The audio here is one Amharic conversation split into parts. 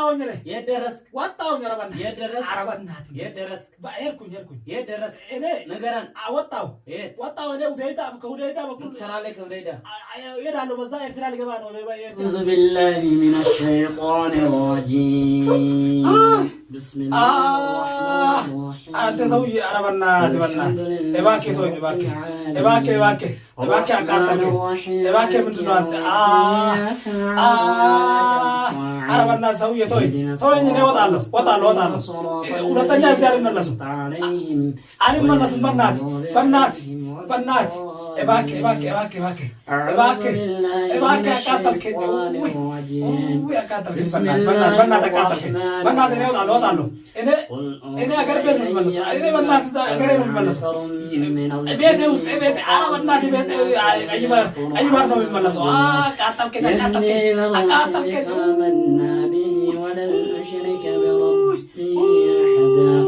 ወጣሁኝ ነኝ የደረስክ ወጣሁኝ ረበና የደረስክ አረበናት የደረስክ ሄድኩኝ የደረስክ እኔ ነገራን ወጣሁ እኔ ከሁዴታ በኩል ሰራለክ ወዴዳ እሄዳለሁ በዛ ኤርትራ ልገባ ነው أعوذ بالله من الشيطان الرجيم بسم الله الرحمن الرحيم أنت سوي أربنا تبنا إباكي توي إباكي أكاتك إباكي من دنوات أربنا سوي توي إني وطالو ولا تنجا زيار من الناس أنا من الناس بنات إباكي أكاتك أكاتك بنات أكاتك بنات إني وطالو إني أقرب بيت من الناس إني بنات أقرب من الناس بيت أنا بنات بيت أي بار نوم من الناس أكاتك آمنا به ولن نشرك بربي أحدا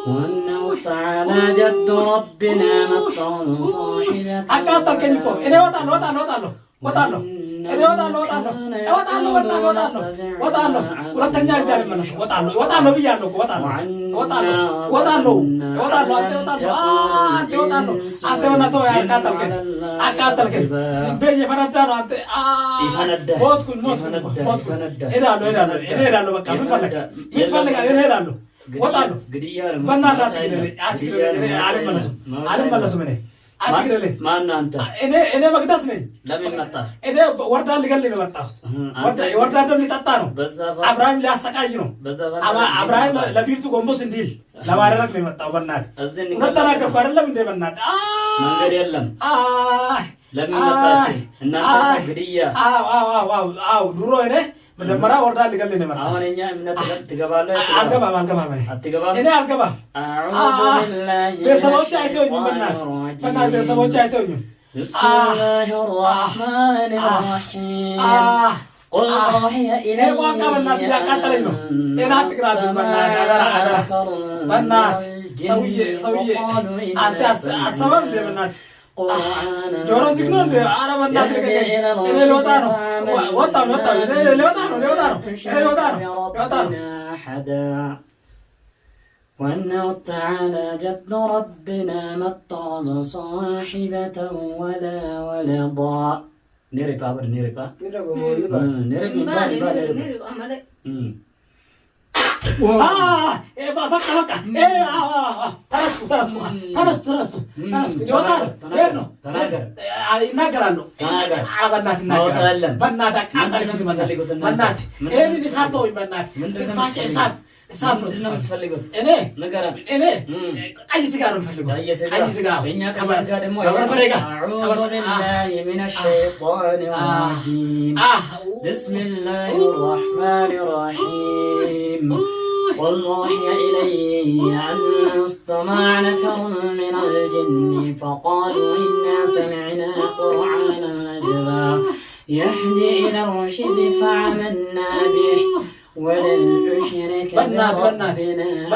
وأنه تعالى جد ربنا ما اتخذ صاحبة أكاتك نيكو إني وطالو ሁለተኛ እግዚአብሔር ይመለስ ወጣለሁ ብያለሁ እኮ ወጣለሁ አንተ በእናትህ አቃጠልከኝ እየፈነዳ ነው አንተ ሞትኩኝ እሄዳለሁ በቃ ምን ፈልጋለህ እሄዳለሁ ወጣለሁ በእናትህ አትግደለኝ አልመለስም እኔ አትግደለኝ ማን አንተ እኔ መቅደስ ነኝ ለምን መጣ እኔ ወርዳን ልገልህ ነው የመጣሁት ወርዳን ደም ሊጠጣ ነው አብርሃም ሊያሰቃይ ነው አብርሃም ለቢርቱ ጎንበስ እንዲል ለማድረግ ነው የመጣው በእናትህ እውነት ተናገርኩ አይደለም እንደ በእናትህ መንገድ የለም ለምን መጣች እናንተ ግድያ አዎ ድሮ እኔ መጀመሪያ ወርዳን ልገልህ ነው የመጣሁት አሁን እኛ እምነት ትገባለህ አልገባም እኔ አልገባም ቤተሰቦቼ አይተውኝም በእናትህ ቤተሰቦቼ አይተውኝም بسم الله الرحمن الرحيم قل أوحي إلي جورو زيكنو انت انا بنات انا لوطانو وأنه تعالى جد ربنا ما اتخذ صاحبة ولا ولدا نيري بابر نيري با نيري بقى ترسكو ይናገራሉ በእናትህ ይናገራሉ በእናትህ በእናትህ ይሄንን እሳት ተወኝ በእናትህ ትንፋሽ እሳት ነው የምትፈልገው እኔ ቀይ ስጋ ነው የምፈልገው ቀይ ስጋ በእኛ ቀይ ስጋ ደግሞ أعوذ بالله من الشيطان الرجيم بسم الله الرحمن الرحيم قل أوحي إلي أنه استمع نفر من الجن فقالوا إنا سمعنا قرآنا عجبا يهدي إلى الرشد فآمنا به ولن نشرك بربنا أحدا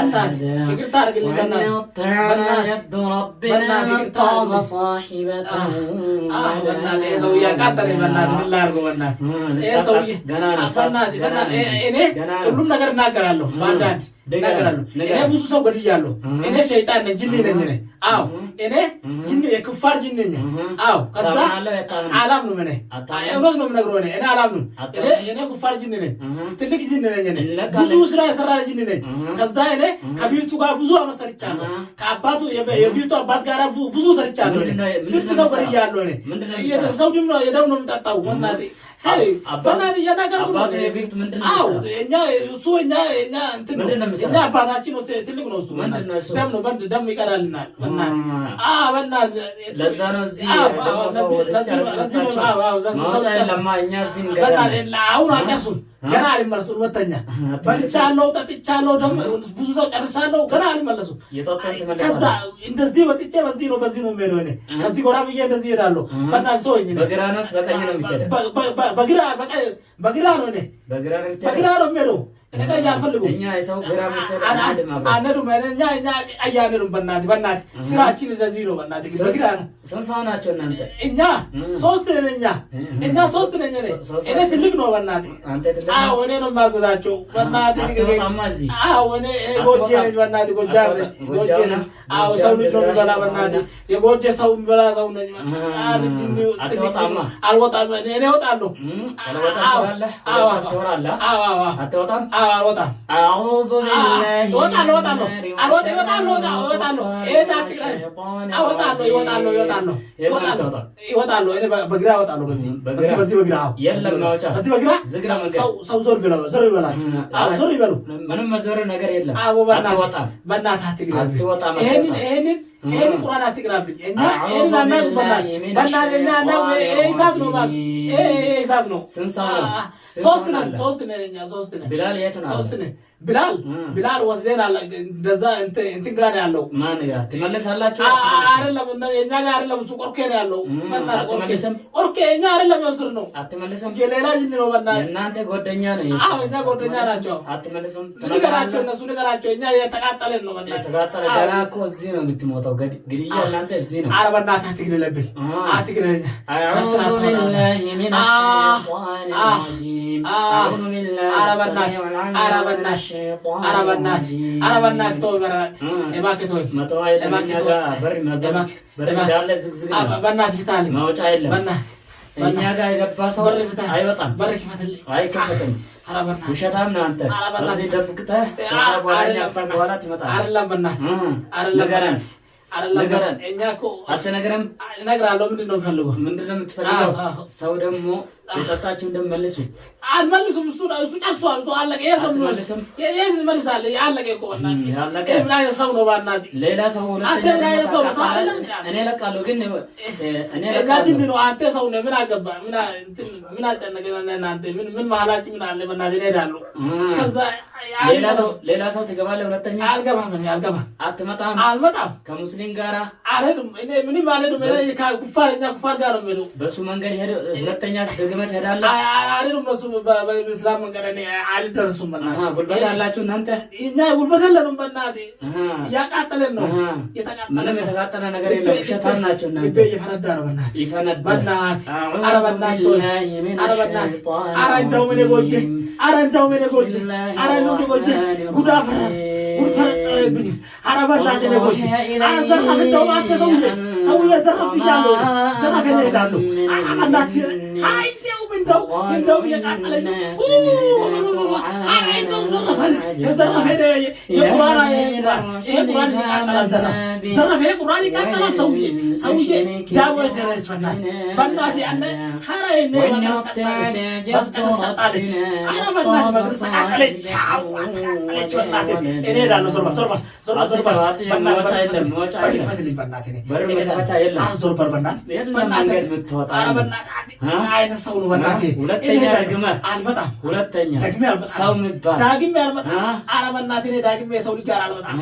وأنه تعالى جد ربنا ما اتخذ صاحبة ሁሉም ነገር እናገራለሁ በአንዳንድ እናገራለሁ እኔ ብዙ ሰው ገድያለሁ እኔ ሸይጣን ነኝ ጅኒ ነኝ እኔ አዎ እኔ ጅኒ የክፋር ጅኒ ነኝ አዎ ከዛ አላምንም እኔ እውነት ነው የምነግረው እኔ አላምንም እኔ ክፋር ጅኒ ነኝ ትልቅ ጅኒ ነኝ እኔ ብዙ ስራ የሰራ ጅኒ ነኝ ከዛ እኔ ከቢልቱ ጋር ብዙ አመት ሰርቻለሁ ከአባቱ የቢልቱ አባት ጋር ብዙ ሰርቻለሁ እኔ ስንት ሰው ገድያለሁ እኔ ሰው ደም ነው የምጠጣው ወናቴ በእናትህ እያናገርኩ ነው እኛ እሱ እኛ እንትን ነው እኛ አባታችን ነው ትልቅ ነው እሱ ደም ነው ደም ይቀራልናል በእናትህ ለዛ ነው እዚህ አሁን አልጨርሱም ገና አልመለሱም ሁለተኛ በልቻለሁ ጠጥቻለሁ ደግሞ ብዙ ሰው ጨርሳለሁ ገና አልመለሱም ከዛ እንደዚህ ወጥቼ በዚህ ነው የምሄደው እኔ ከዚህ ጎራ ብዬ እንደዚህ እሄዳለሁ በእናትህ ተወኝ በግራ ነው በቀኝ ነው የሚሄደው በግራ ነው እኔ በግራ ነው የሚሄደው። እኔ ጋር ያልፈልጉ እኛ የሰው ግራ ምትል አንዱም እኛ አያነዱም። በእናትህ ስራችን እንደዚህ ነው። በእናትህ በግራ ነው። ስንት ሰው ናቸው እናንተ? እኛ 3 ነን። እኛ 3 ነን። እኔ ትልቅ ነው። በእናትህ አንተ ትልቅ ነው። እኔ ነው የማዘዛቸው። በእናትህ እኔ ጎጄ ነኝ። በእናትህ ጎጃም ነኝ። ጎጄ ነኝ። ሰው ልጅ ነው የሚበላ። በእናትህ የጎጄ ሰው የሚበላ ሰው ነኝ። አልወጣም። እኔ እወጣለሁ። አትወጣም? አልወጣም። አዑዙ ቢላሂ እወጣለሁ። እኔ በግራ እወጣለሁ። በዚህ በግራ የለም ማውጫ ሰው ዞር ይበላል። ዞር ይበሉ። ምንም መዞር ነገር የለም። አትወጣም። በእናትህ አትግባብኝ። ይሄን ቁርአን አትቅራብኝ። እኛ ይሄን አናውቅም። በእናትህ እሳት ነው። እሳት ነው። ስንት ሰው ነው? 3 ነን። 3 ነን። ቢላል የት ነው? 3 ነን። ቢላል ወስደን እንደዛ እንትን ጋር ነው ያለው። ማን ጋር ትመለሳላችሁ? አይደለም እኛ ጋር አይደለም። እሱ ቆርኬ ነው ያለው። ቆርኬ እኛ አይደለም የወሰድን ነው። አትመለስም። ሌላ ጅን ነው። በእናትህ እናንተ ጓደኛ ነው። እኛ ጓደኛ ናቸው። አትመለስም። ንገራቸው፣ እነሱ ንገራቸው። እኛ የተቃጠለን ነው። በእናትህ የተቃጠለ ገና እኮ እዚህ ነው የምትሞተው። ግድያ እናንተ እዚህ ነው። ኧረ በእናትህ አትግደለብኝ። አትግደለኝ። አዑዙ ቢላሂ ሚነሽ ሸይጧኒ ረጂም። አዑዙ ቢላሂ ኧረ በእናትህ ተው። እባክህ ተው። በእናትህ ፍታልኝ። መውጫ የለም። እኛ ጋር የገባ ሰው አይወጣም። አይከፈትም። ውሸታም ነህ አንተ። እዚህ ደብቅተህ በኋላ ትመጣለህ። አይደለም በእናትህ ንገረን። እኛ እኮ አትነግረንም? እነግርሃለሁ። ምንድን ነው የምፈልገው? ምንድን ነው የምትፈልገው? ሰው ደግሞ የጠጣችሁ እንደምመልሱ አልመልሱም። እሱ ጨርሷል። እሱ አለቀ። የት ትመልሳለህ? አለቀ እኮ በእናትህ። ምን አይነት ሰው ነው? በእናትህ ሌላ ሰው አንተ ምን አይነት ሰው ነው? እኔ እለቃለሁ፣ ግን እኔ ጋጅን ነው። አንተ ሰው ነህ። ምን አገባህ? ምን አጨነቀህ? እናንተ ምን መሀላችን ምን አለ? በእናትህ እሄዳለሁ። ከዛ ሌላ ሰው ትገባለህ። ሁለተኛ አልገባም። አትመጣም? አልመጣም። ከሙስሊም ጋራ አልሄድም። እኔ ምንም አልሄድም። ኩፋር ጋር ነው የምሄደው። በሱ መንገድ ሄደ። ሁለተኛ ደግመህ ትሄዳለህ? አልሄድም። በሱ በእስላም መንገድ እኔ አልደርሱም። በእናትህ ጉልበት አላችሁ እናንተ? እኛ ጉልበት የለንም። በእናትህ እያቃጠለን ነው። ምንም የተቃጠለ ነገር የለም። ውሸታም ናቸው እናንተ። እየፈነዳ ነው። በእናትህ ይፈነዳል። በእናትህ ኧረ በእናትህ ኧረ እንደውም እኔ ጎጄ ኧረ እንደውም እኔ ጎጄ ኧረ እንደውም ጎጄ ጉድ ፈረጠረብኝ። ኧረ በእናትህ እኔ ጎጄ ኧረ ዘራፍ እንደውም አንተ ሰውዬ ዘራፍ ብያለሁ። ዘራፍ እሄዳለሁ። ኧረ በእናትህ እንደውም እየቃጠለኝ ነው። እንደውም ዘራፍ የቁራን ይቃጠላል። ዘራፍ የቁራን ይቃጠላል። ሰውዬ ዳቦ የተረች በእናትህ ያለ ኧረ ተሰጣለች። ኧረ በእናትህ ተቃጠለች። በእናትህ እኔ እሄዳለሁ። ዞር በል ዞር በል በእናትህ አይነት ሰው ነው። በእናትህ አልመጣም። ሁለተኛ ሰው የሚባል ዳግሜ አልመጣም። ኧረ በእናትህ እኔ ዳግሜ የሰው ልጅ ጋር አልመጣም።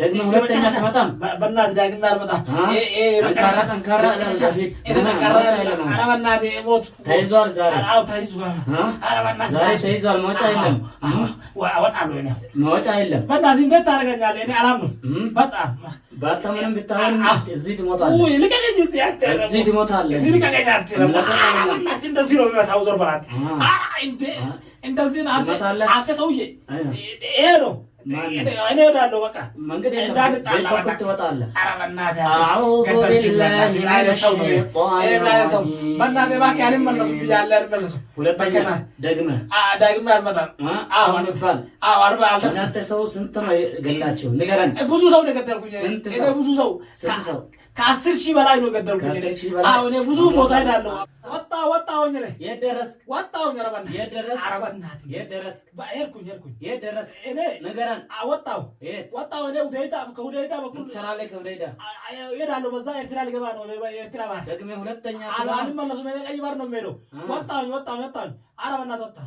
ደግሞ ሁለተኛ አትመጣም። በእናትህ ዳግሜ አልመጣም። ጠንካራ ኧረ በእናትህ ሞት ተይዟል። ዛሬ ዛሬ ተይዟል። መውጫ የለም። እወጣለሁ። መውጫ የለም። በእናትህ እንዴት ታደርገኛለህ? እኔ አላምንም። በጣም ባታምንም ብታሆን እዚህ ትሞታለህ። ልቀቀኝ። እዚህ ትሞታለህ። ልቀቀኝ። እንደዚህ ነው የሚመታው። ዞር በላት። እንደዚህ ነው አንተ ሰውዬ። ይሄ ነው እኔ እሄዳለሁ። በቃ መንገድ እንዳንጣላ ትወጣለህ። ኧረ በእናትህ በእናትህ እባክህ አልመለሱም ብያለሁ። አልመለሱም። ሁለተኛ ደግመህ አልመጣም። እናንተ ሰው ስንት ነው የገላቸው? ንገረን። ብዙ ሰው ነው የገደልኩኝ። ብዙ ሰው ከ10 ሺህ በላይ ነው የገደልኩኝ። እኔ ብዙ ቦታ ሄዳለሁ። ወጣሁኝ። የት ደረስክ? ወጣሁኝ። ኧረ በእናትህ የት ደረስክ? ኧረ በእናትህ የት ደረስክ? ሄድኩኝ። የት ደረስክ? እኔ ንገረን። ወጣሁ። እኔ ከሁዴይዳ በኩል ትሰራለህ። ከሁዴይዳ እሄዳለሁ። በዛ ኤርትራ ልገባ ነው። ኤርትራ ባህር ደግሜ ሁለተኛ አልመለሱም። ቀይ ባህር ነው የምሄደው። ወጣሁኝ። ኧረ በእናትህ ወጣሁ።